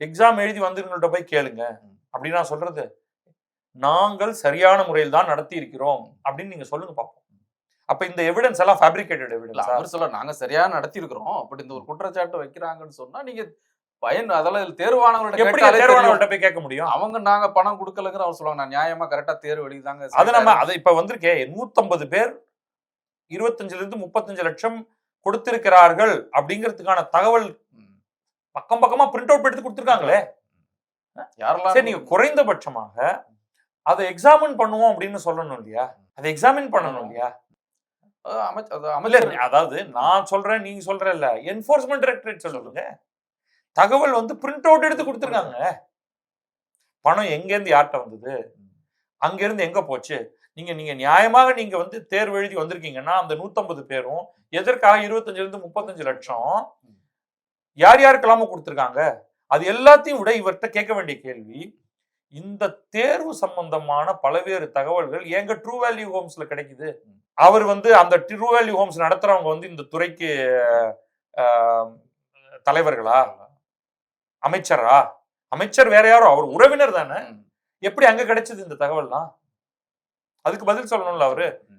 Exam எழுதி வந்தவங்கள்ட்ட போய் கேளுங்க அப்படின்னு நான் சொல்றது. நாங்கள் சரியான முறையில் தான் நடத்தி இருக்கிறோம் அப்படின்னு நீங்க சொல்லுங்க பாப்போம். அப்ப இந்த எவிடன்ஸ் எல்லாம் ஃபேப்ரிகேட்டட் எவிடன்ஸ். அவர் சொல்ல நாங்க சரியா நடத்தி இருக்கிறோம், பட் இந்த ஒரு குற்றச்சாட்டு வைக்கிறாங்கன்னு சொன்னா நீங்க அதெல்லாம் தேர்வானவர்கள்ட்ட போய் கேட்க முடியும். அவங்க நாங்க பணம் கொடுக்கலங்கிற அவர் சொல்லுவாங்க, நான் நியாயமா கரெக்டா தேர்வு எழுதிதாங்க. அது நம்ம அது இப்ப வந்திருக்கே 150 பேர் 25 லட்சம் கொடுத்திருக்கிறார்கள் அப்படிங்கிறதுக்கான தகவல் பக்கம் பக்கமா பிரிண்ட் அவுட் எடுத்து கொடுத்திருக்காங்களே. யாரெல்லாம் நீங்க குறைந்தபட்சமாக அதை எக்ஸாமின் பண்ணுவோம் அப்படின்னு சொல்லணும் இல்லையா? அதை எக்ஸாமின் பண்ணணும் இல்லையா? அதாவது நான் சொல்றேன், நீங்க சொல்ற இல்ல, என்ஃபோர்ஸ்மெண்ட் டைரக்டரேட் சொல்லுங்க. தகவல் வந்து பிரிண்ட் அவுட் எடுத்து கொடுத்திருக்காங்க. பணம் எங்க இருந்து யார்கிட்ட வந்தது, அங்க இருந்து எங்க போச்சு, நீங்க நியாயமாக நீங்க வந்து தேர்வு எழுதி வந்திருக்கீங்கன்னா அந்த 150 பேரும் எதற்காக 25 லட்சம் யார் யாருக்கெல்லாம கொடுத்திருக்காங்க, அது எல்லாத்தையும் விட இவர்கிட்ட கேட்க வேண்டிய கேள்வி, இந்த தேர்வு சம்பந்தமான பல்வேறு தகவல்கள் எங்க ட்ரூ வேல்யூ ஹோம்ஸ்ல கிடைக்குது. அவர் வந்து அந்த ட்ரூ வேல்யூ ஹோம்ஸ் நடத்துறவங்க வந்து இந்த துறைக்கு தலைவர்களா, அமைச்சரா? அமைச்சர் வேற யாரோ, அவர் உறவினர் தானே. எப்படி அங்க கிடைச்சது இந்த தகவல்லாம்? அதுக்கு பதில் சொல்லணும்ல அவரு.